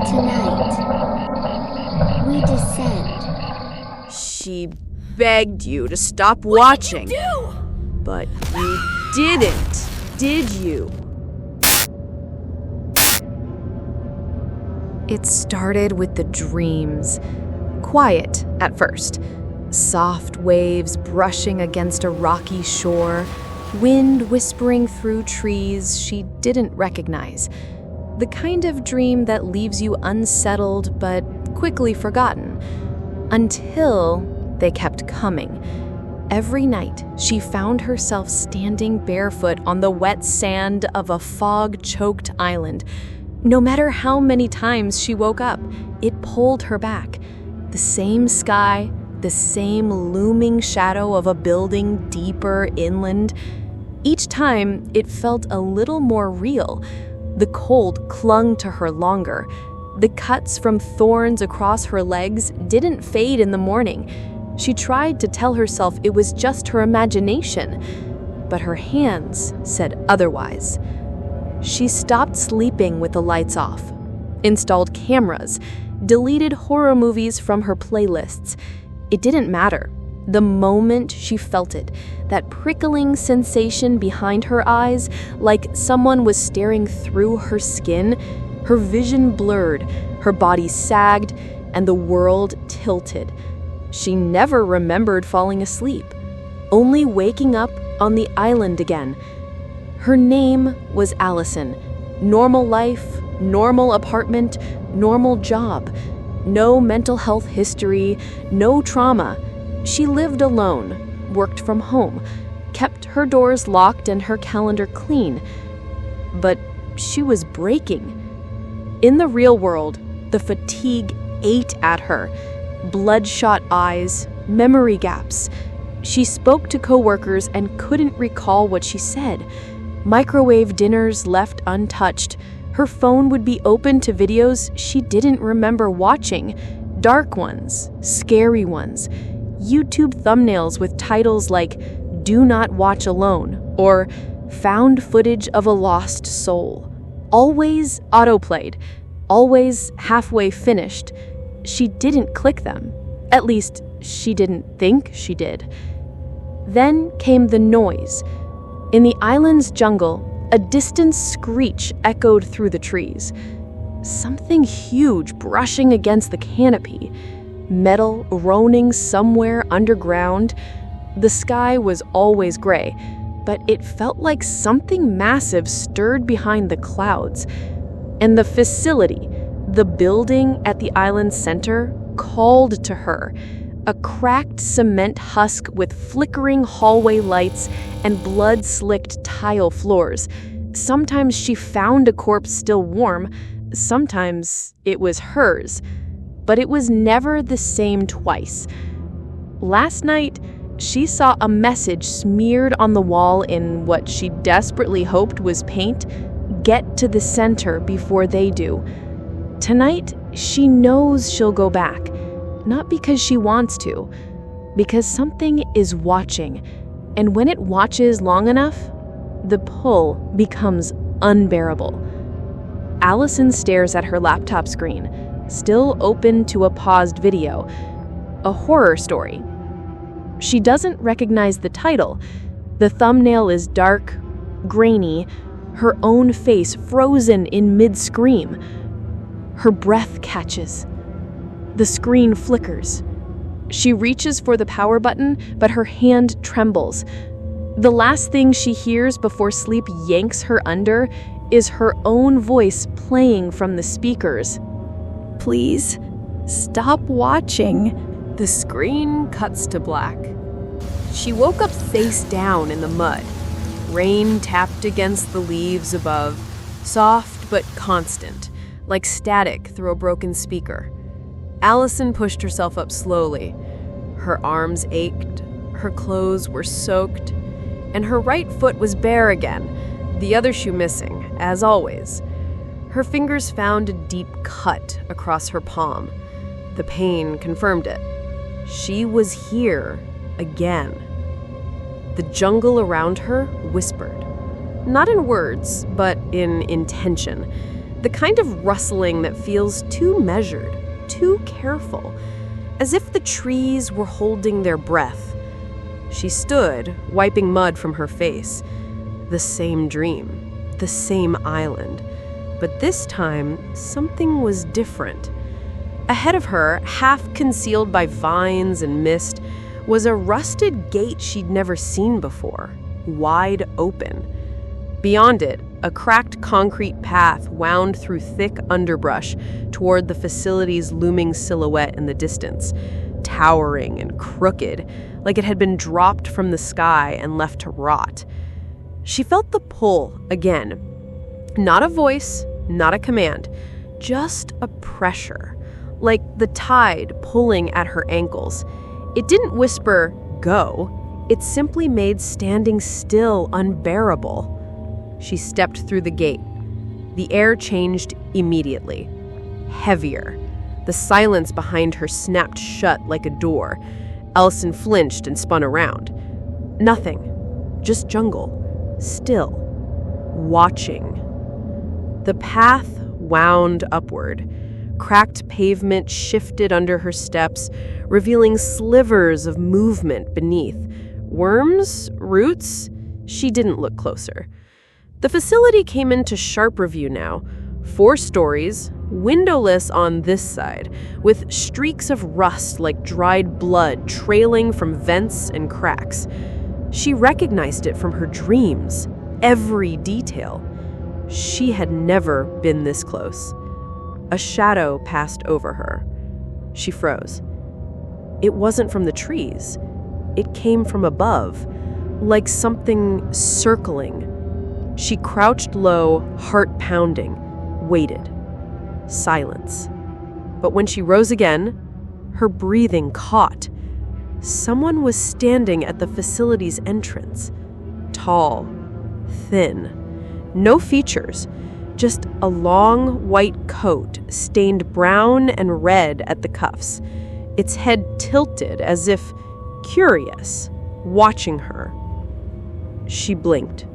Tonight, we descend. She begged you to stop watching. What did you do? But you didn't, did you? It started with the dreams. Quiet at first. Soft waves brushing against a rocky shore, wind whispering through trees she didn't recognize. The kind of dream that leaves you unsettled but quickly forgotten. Until they kept coming. Every night, she found herself standing barefoot on the wet sand of a fog-choked island. No matter how many times she woke up, it pulled her back. The same sky, the same looming shadow of a building deeper inland. Each time, it felt a little more real. The cold clung to her longer. The cuts from thorns across her legs didn't fade in the morning. She tried to tell herself it was just her imagination, but her hands said otherwise. She stopped sleeping with the lights off, installed cameras, deleted horror movies from her playlists. It didn't matter. The moment she felt it, that prickling sensation behind her eyes, like someone was staring through her skin, her vision blurred, her body sagged, and the world tilted. She never remembered falling asleep, only waking up on the island again. Her name was Allison. Normal life, normal apartment, normal job. No mental health history, no trauma. She lived alone, worked from home, kept her doors locked and her calendar clean. But she was breaking. In the real world, the fatigue ate at her. Bloodshot eyes, memory gaps. She spoke to coworkers and couldn't recall what she said. Microwave dinners left untouched. Her phone would be open to videos she didn't remember watching. Dark ones, scary ones. YouTube thumbnails with titles like "Do Not Watch Alone" or "Found Footage of a Lost Soul." Always autoplayed, always halfway finished. She didn't click them. At least, she didn't think she did. Then came the noise. In the island's jungle, a distant screech echoed through the trees. Something huge brushing against the canopy. Metal groaning somewhere underground. The sky was always gray, but it felt like something massive stirred behind the clouds. And the facility, the building at the island's center, called to her. A cracked cement husk with flickering hallway lights and blood-slicked tile floors. Sometimes she found a corpse still warm, sometimes it was hers. But it was never the same twice. Last night, she saw a message smeared on the wall in what she desperately hoped was paint. Get to the center before they do. Tonight, she knows she'll go back. Not because she wants to, because something is watching. And when it watches long enough, the pull becomes unbearable. Allison stares at her laptop screen, still open to a paused video, a horror story. She doesn't recognize the title. The thumbnail is dark, grainy, her own face frozen in mid-scream. Her breath catches. The screen flickers. She reaches for the power button, but her hand trembles. The last thing she hears before sleep yanks her under is her own voice playing from the speakers. "Please, stop watching." The screen cuts to black. She woke up face down in the mud. Rain tapped against the leaves above, soft but constant, like static through a broken speaker. Allison pushed herself up slowly. Her arms ached, her clothes were soaked, and her right foot was bare again, the other shoe missing, as always. Her fingers found a deep cut across her palm. The pain confirmed it. She was here again. The jungle around her whispered. Not in words, but in intention. The kind of rustling that feels too measured, too careful, as if the trees were holding their breath. She stood, wiping mud from her face. The same dream, the same island. But this time, something was different. Ahead of her, half concealed by vines and mist, was a rusted gate she'd never seen before, wide open. Beyond it, a cracked concrete path wound through thick underbrush toward the facility's looming silhouette in the distance, towering and crooked, like it had been dropped from the sky and left to rot. She felt the pull again. Not a voice, not a command, just a pressure, like the tide pulling at her ankles. It didn't whisper, "Go." It simply made standing still unbearable. She stepped through the gate. The air changed immediately. Heavier. The silence behind her snapped shut like a door. Allison flinched and spun around. Nothing. Just jungle. Still. Watching. The path wound upward. Cracked pavement shifted under her steps, revealing slivers of movement beneath. Worms? Roots? She didn't look closer. The facility came into sharp review now. 4 stories, windowless on this side, with streaks of rust like dried blood trailing from vents and cracks. She recognized it from her dreams, every detail. She had never been this close. A shadow passed over her. She froze. It wasn't from the trees. It came from above, like something circling. She crouched low, heart pounding, waited. Silence. But when she rose again, her breathing caught. Someone was standing at the facility's entrance. Tall, thin, no features, just a long white coat stained brown and red at the cuffs, its head tilted as if curious, watching her. She blinked.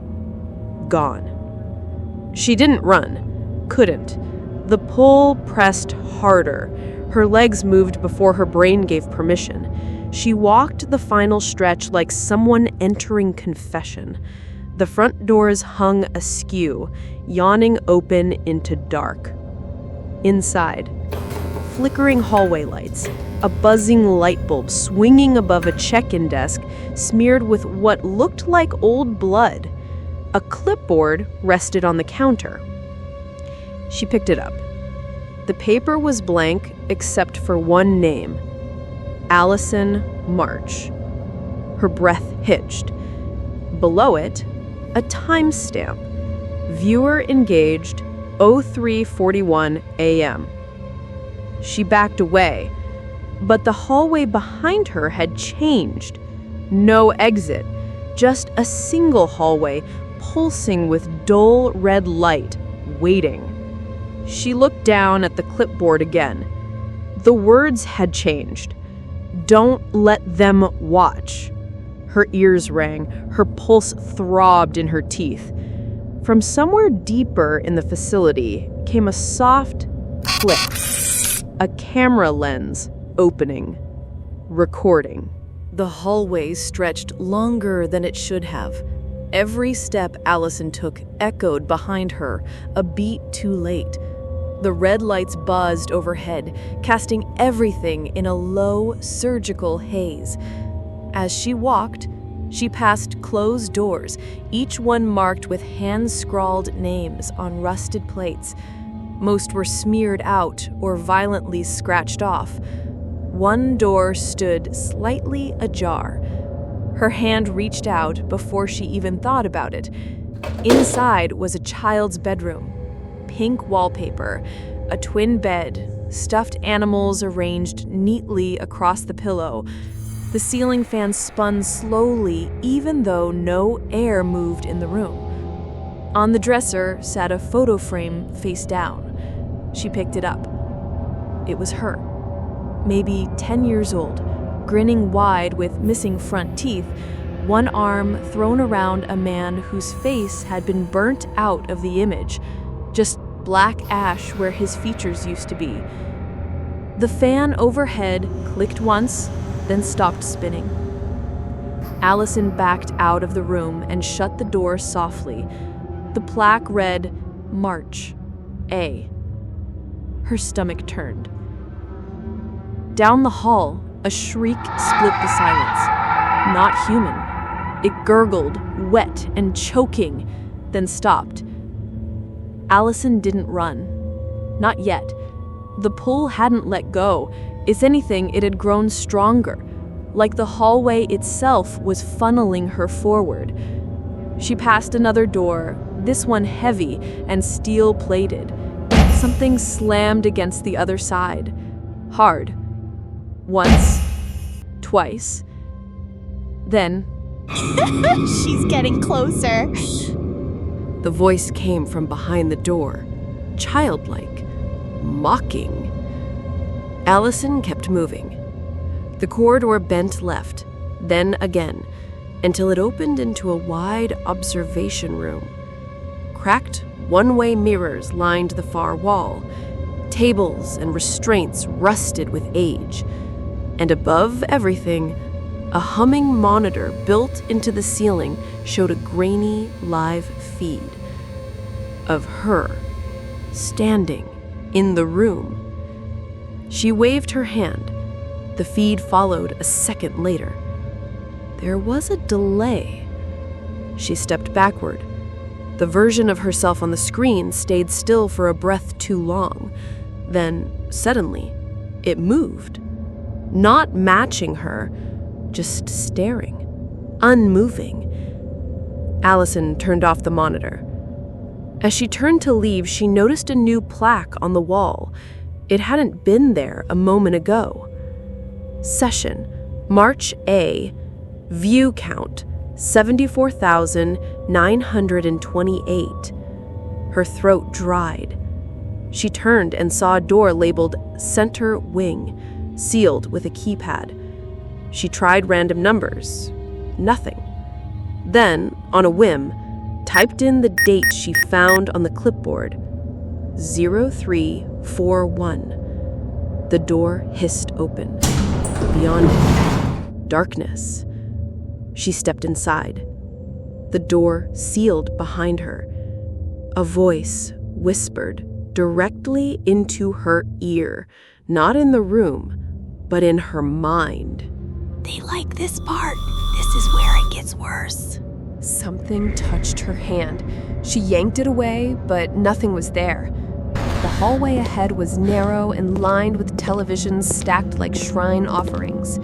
Gone. She didn't run. Couldn't. The pull pressed harder. Her legs moved before her brain gave permission. She walked the final stretch like someone entering confession. The front doors hung askew, yawning open into dark. Inside, flickering hallway lights, a buzzing light bulb swinging above a check-in desk smeared with what looked like old blood. A clipboard rested on the counter. She picked it up. The paper was blank except for one name, Allison March. Her breath hitched. Below it, a timestamp. Viewer engaged, 03:41 a.m. She backed away, but the hallway behind her had changed. No exit, just a single hallway pulsing with dull red light, waiting. She looked down at the clipboard again. The words had changed. Don't let them watch. Her ears rang, her pulse throbbed in her teeth. From somewhere deeper in the facility came a soft click. A camera lens opening, recording. The hallway stretched longer than it should have. Every step Allison took echoed behind her, a beat too late. The red lights buzzed overhead, casting everything in a low, surgical haze. As she walked, she passed closed doors, each one marked with hand-scrawled names on rusted plates. Most were smeared out or violently scratched off. One door stood slightly ajar. Her hand reached out before she even thought about it. Inside was a child's bedroom. Pink wallpaper, a twin bed, stuffed animals arranged neatly across the pillow. The ceiling fan spun slowly, even though no air moved in the room. On the dresser sat a photo frame face down. She picked it up. It was her, maybe 10 years old, grinning wide with missing front teeth, one arm thrown around a man whose face had been burnt out of the image, just black ash where his features used to be. The fan overhead clicked once, then stopped spinning. Allison backed out of the room and shut the door softly. The plaque read, March, A. Her stomach turned. Down the hall, a shriek split the silence. Not human. It gurgled, wet and choking, then stopped. Allison didn't run. Not yet. The pull hadn't let go. If anything, it had grown stronger, like the hallway itself was funneling her forward. She passed another door, this one heavy and steel-plated. Something slammed against the other side. Hard. Once. Twice. Then... She's getting closer. The voice came from behind the door, childlike, mocking. Allison kept moving. The corridor bent left, then again, until it opened into a wide observation room. Cracked one-way mirrors lined the far wall. Tables and restraints rusted with age. And above everything, a humming monitor built into the ceiling showed a grainy live feed of her standing in the room. She waved her hand. The feed followed a second later. There was a delay. She stepped backward. The version of herself on the screen stayed still for a breath too long. Then, suddenly, it moved. Not matching her, just staring, unmoving. Allison turned off the monitor. As she turned to leave, she noticed a new plaque on the wall. It hadn't been there a moment ago. Session, March A, view count, 74,928. Her throat dried. She turned and saw a door labeled Center Wing, sealed with a keypad. She tried random numbers. Nothing. Then, on a whim, typed in the date she found on the clipboard. 0341. The door hissed open. Beyond it, darkness. She stepped inside. The door sealed behind her. A voice whispered directly into her ear, not in the room, but in her mind. They like this part. This is where it gets worse. Something touched her hand. She yanked it away, but nothing was there. The hallway ahead was narrow and lined with televisions stacked like shrine offerings.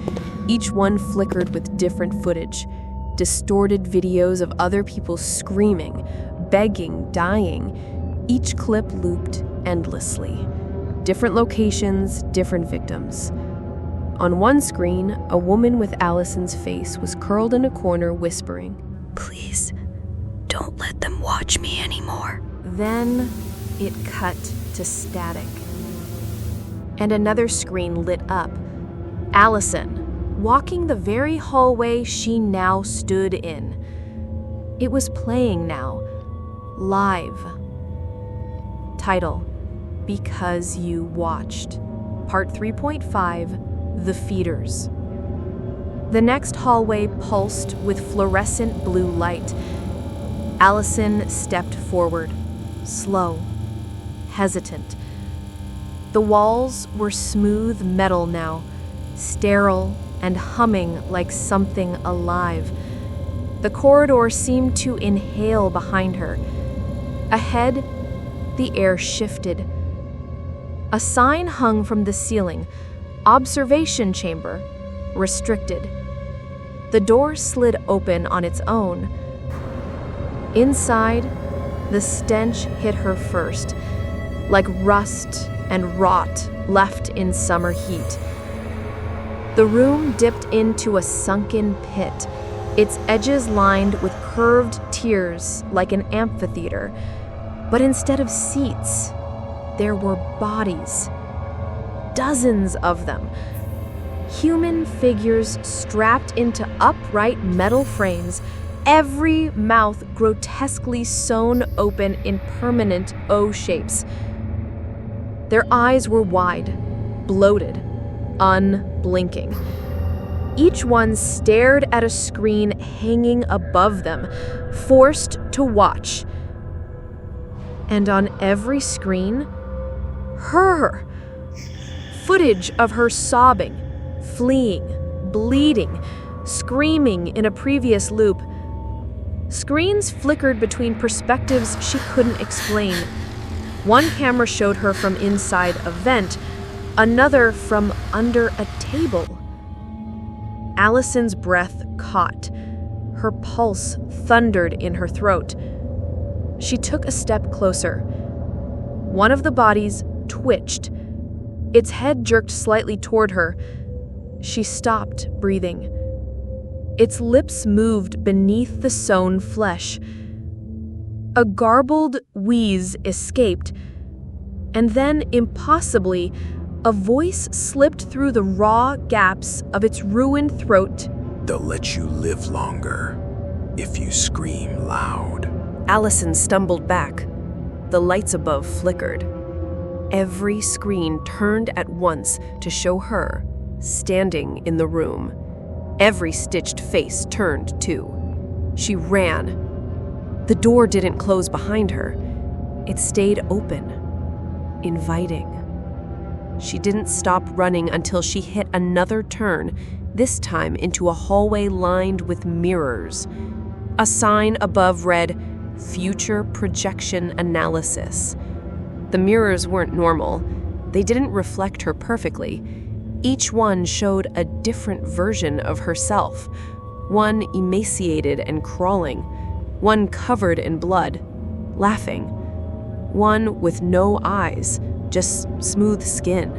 Each one flickered with different footage, distorted videos of other people screaming, begging, dying. Each clip looped endlessly. Different locations, different victims. On one screen, a woman with Allison's face was curled in a corner whispering, Please, don't let them watch me anymore. Then it cut to static. And another screen lit up. Allison, walking the very hallway she now stood in. It was playing now, live. Title, Because You Watched. Part 3.5, The Feeders. The next hallway pulsed with fluorescent blue light. Allison stepped forward, slow, hesitant. The walls were smooth metal now, sterile and humming like something alive. The corridor seemed to inhale behind her. Ahead, the air shifted. A sign hung from the ceiling, Observation Chamber, restricted. The door slid open on its own. Inside, the stench hit her first, like rust and rot left in summer heat. The room dipped into a sunken pit, its edges lined with curved tiers like an amphitheater. But instead of seats, there were bodies. Dozens of them. Human figures strapped into upright metal frames, every mouth grotesquely sewn open in permanent O shapes. Their eyes were wide, bloated, unblinking. Each one stared at a screen hanging above them, forced to watch. And on every screen, her. Footage of her sobbing, fleeing, bleeding, screaming in a previous loop. Screens flickered between perspectives she couldn't explain. One camera showed her from inside a vent, another from under a table. Allison's breath caught. Her pulse thundered in her throat. She took a step closer. One of the bodies twitched. Its head jerked slightly toward her. She stopped breathing. Its lips moved beneath the sewn flesh. A garbled wheeze escaped, and then, impossibly, a voice slipped through the raw gaps of its ruined throat. They'll let you live longer if you scream loud. Allison stumbled back. The lights above flickered. Every screen turned at once to show her, standing in the room. Every stitched face turned, too. She ran. The door didn't close behind her. It stayed open, inviting. She didn't stop running until she hit another turn, this time into a hallway lined with mirrors. A sign above read, "Future Projection Analysis." The mirrors weren't normal. They didn't reflect her perfectly. Each one showed a different version of herself. One emaciated and crawling. One covered in blood, laughing. One with no eyes, just smooth skin.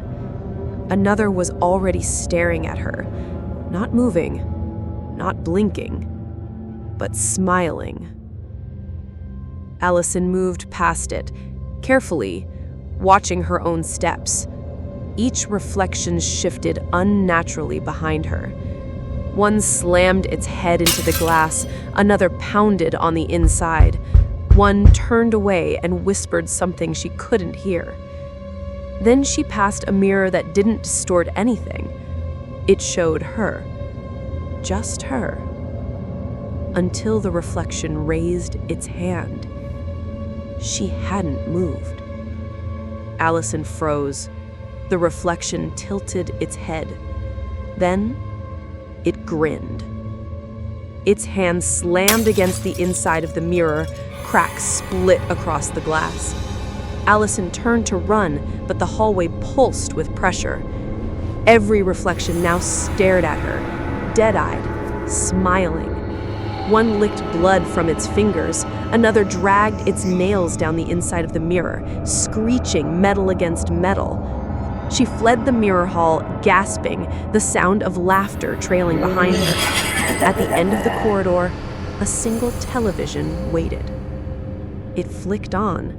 Another was already staring at her, not moving, not blinking, but smiling. Allison moved past it, carefully, watching her own steps. Each reflection shifted unnaturally behind her. One slammed its head into the glass, another pounded on the inside. One turned away and whispered something she couldn't hear. Then she passed a mirror that didn't distort anything. It showed her. Just her. Until the reflection raised its hand. She hadn't moved. Allison froze. The reflection tilted its head. Then, it grinned. Its hand slammed against the inside of the mirror, cracks split across the glass. Allison turned to run, but the hallway pulsed with pressure. Every reflection now stared at her, dead-eyed, smiling. One licked blood from its fingers, another dragged its nails down the inside of the mirror, screeching metal against metal. She fled the mirror hall, gasping, the sound of laughter trailing behind her. At the end of the corridor, a single television waited. It flicked on.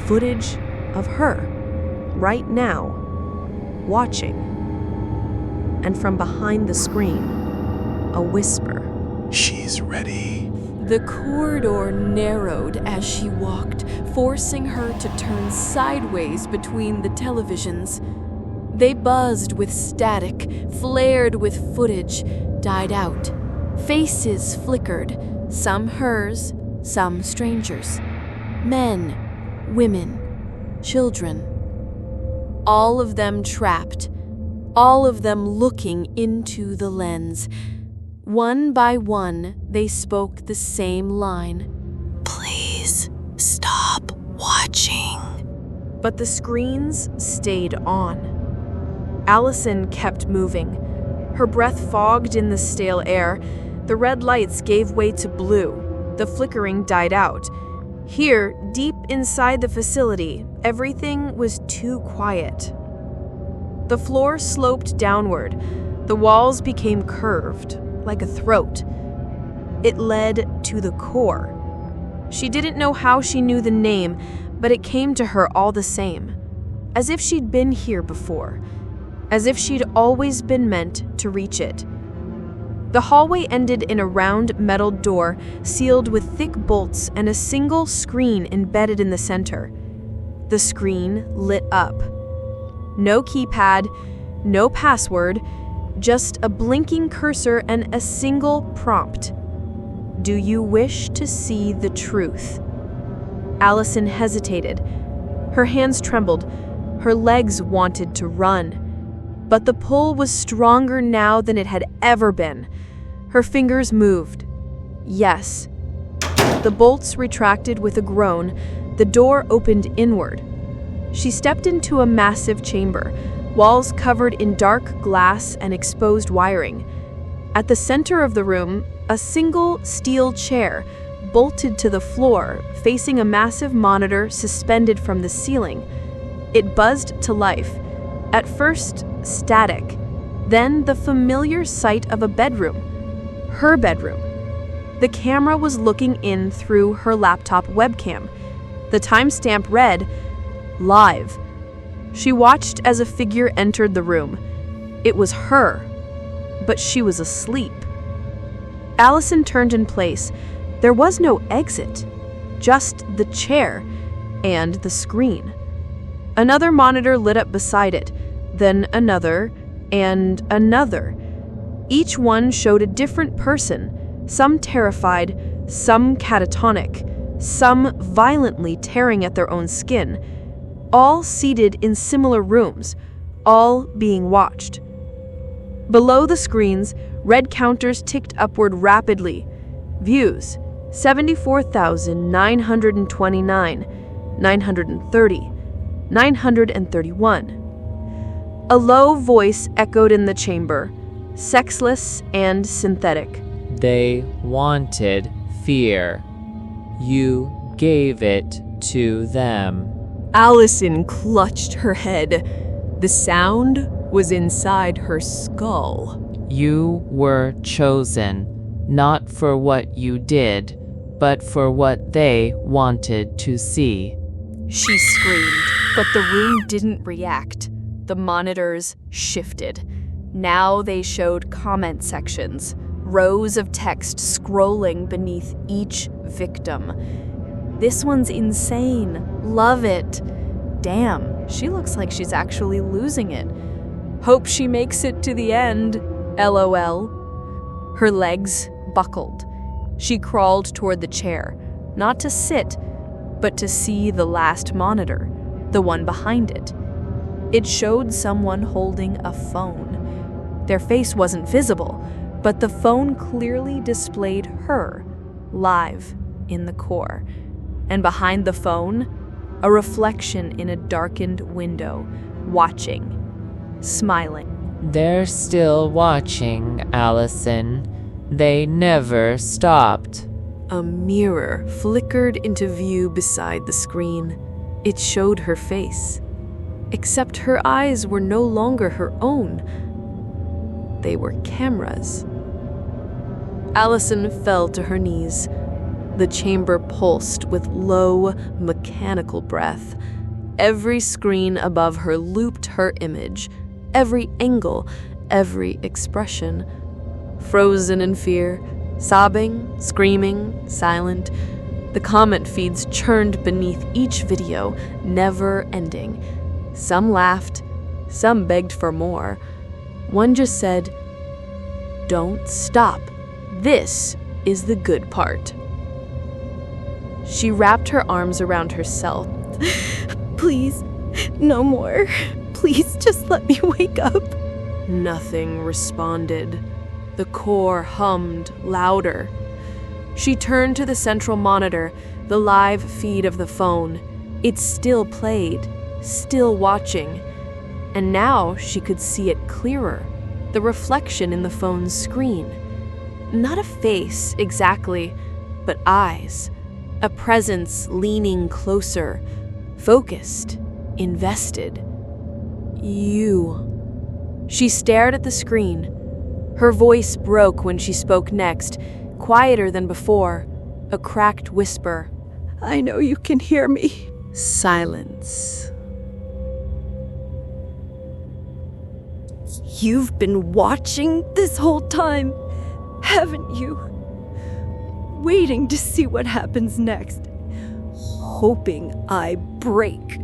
Footage of her, right now, watching. And from behind the screen, a whisper. She's ready. The corridor narrowed as she walked, forcing her to turn sideways between the televisions. They buzzed with static, flared with footage, died out. Faces flickered, some hers, some strangers. Men, women, children. All of them trapped, all of them looking into the lens. One by one, they spoke the same line. Please stop watching. But the screens stayed on. Allison kept moving. Her breath fogged in the stale air. The red lights gave way to blue. The flickering died out. Here, deep inside the facility, everything was too quiet. The floor sloped downward. The walls became curved, like a throat. It led to the core. She didn't know how she knew the name, but it came to her all the same. As if she'd been here before. As if she'd always been meant to reach it. The hallway ended in a round metal door sealed with thick bolts and a single screen embedded in the center. The screen lit up. No keypad, no password, just a blinking cursor and a single prompt. Do you wish to see the truth? Allison hesitated. Her hands trembled. Her legs wanted to run. But the pull was stronger now than it had ever been. Her fingers moved. Yes. The bolts retracted with a groan. The door opened inward. She stepped into a massive chamber, walls covered in dark glass and exposed wiring. At the center of the room, a single steel chair, bolted to the floor, facing a massive monitor suspended from the ceiling. It buzzed to life. At first, static. Then the familiar sight of a bedroom. Her bedroom. The camera was looking in through her laptop webcam. The timestamp read, "Live." She watched as a figure entered the room. It was her, but she was asleep. Allison turned in place. There was no exit, just the chair and the screen. Another monitor lit up beside it, then another and another. Each one showed a different person, some terrified, some catatonic, some violently tearing at their own skin, all seated in similar rooms, all being watched. Below the screens, red counters ticked upward rapidly. Views: 74,929, 930, 931. A low voice echoed in the chamber, sexless and synthetic. They wanted fear. You gave it to them. Allison clutched her head. The sound was inside her skull. You were chosen, not for what you did, but for what they wanted to see. She screamed, but the room didn't react. The monitors shifted. Now they showed comment sections, rows of text scrolling beneath each victim. This one's insane. Love it. Damn, she looks like she's actually losing it. Hope she makes it to the end. LOL. Her legs buckled. She crawled toward the chair, not to sit, but to see the last monitor, the one behind it. It showed someone holding a phone. Their face wasn't visible, but the phone clearly displayed her, live in the core. And behind the phone, a reflection in a darkened window, watching, smiling. They're still watching, Allison. They never stopped. A mirror flickered into view beside the screen. It showed her face. Except her eyes were no longer her own. They were cameras. Allison fell to her knees. The chamber pulsed with low, mechanical breath. Every screen above her looped her image, every angle, every expression. Frozen in fear, sobbing, screaming, silent. The comment feeds churned beneath each video, never ending. Some laughed, some begged for more. One just said, "Don't stop. This is the good part." She wrapped her arms around herself. "Please, no more. Please just let me wake up." Nothing responded. The core hummed louder. She turned to the central monitor, the live feed of the phone. It still played, still watching. And now she could see it clearer, the reflection in the phone's screen. Not a face, exactly, but eyes. A presence leaning closer, focused, invested. You. She stared at the screen. Her voice broke when she spoke next, quieter than before, a cracked whisper. "I know you can hear me." Silence. "You've been watching this whole time? haven't you? Waiting to see what happens next. Hoping I break.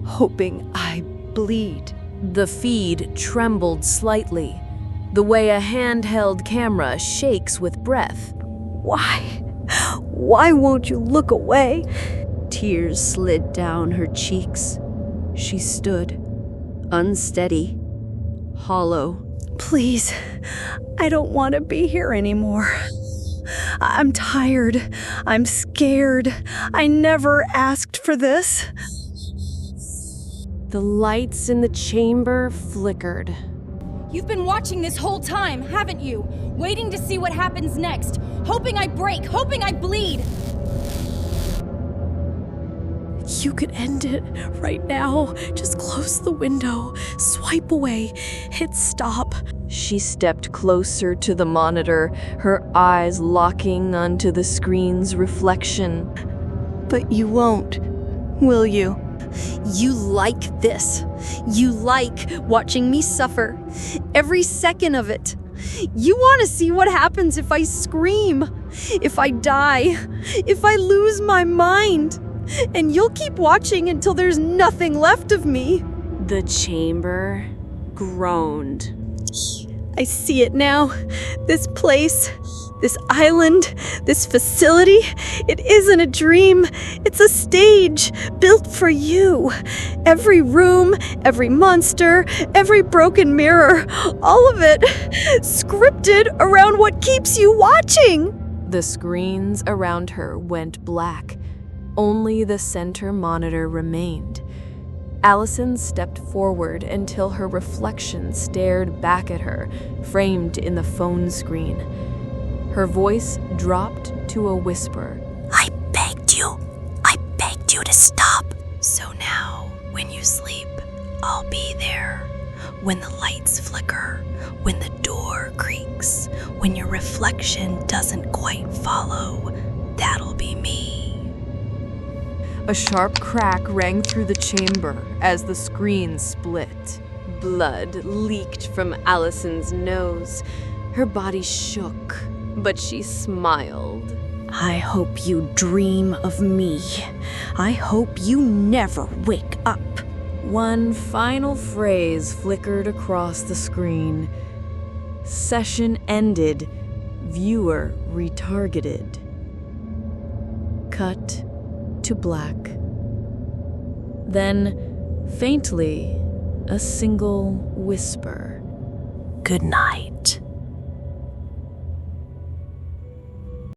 Hoping I bleed. The feed trembled slightly, the way a handheld camera shakes with breath. Why? Why won't you look away? Tears slid down her cheeks. She stood, unsteady, hollow. Please, I don't want to be here anymore. I'm tired. I'm scared. I never asked for this. The lights in the chamber flickered. You've been watching this whole time, haven't you? Waiting to see what happens next. Hoping I break, hoping I bleed. You could end it right now. Just close the window, swipe away, hit stop. She stepped closer to the monitor, her eyes locking onto the screen's reflection. But you won't, will you? You like this. You like watching me suffer. Every second of it. You want to see what happens if I scream, if I die, if I lose my mind. And you'll keep watching until there's nothing left of me. The chamber groaned. I see it now. This place, this island, this facility, it isn't a dream. It's a stage built for you. Every room, every monster, every broken mirror, all of it scripted around what keeps you watching. The screens around her went black. Only the center monitor remained. Allison stepped forward until her reflection stared back at her, framed in the phone screen. Her voice dropped to a whisper. I begged you to stop. So now, when you sleep, I'll be there. When the lights flicker, when the door creaks, when your reflection doesn't quite follow, that'll be me. A sharp crack rang through the chamber as the screen split. Blood leaked from Allison's nose. Her body shook, but she smiled. I hope you dream of me. I hope you never wake up. One final phrase flickered across the screen. Session ended. Viewer retargeted. Cut to black. Then, faintly, a single whisper. Good night.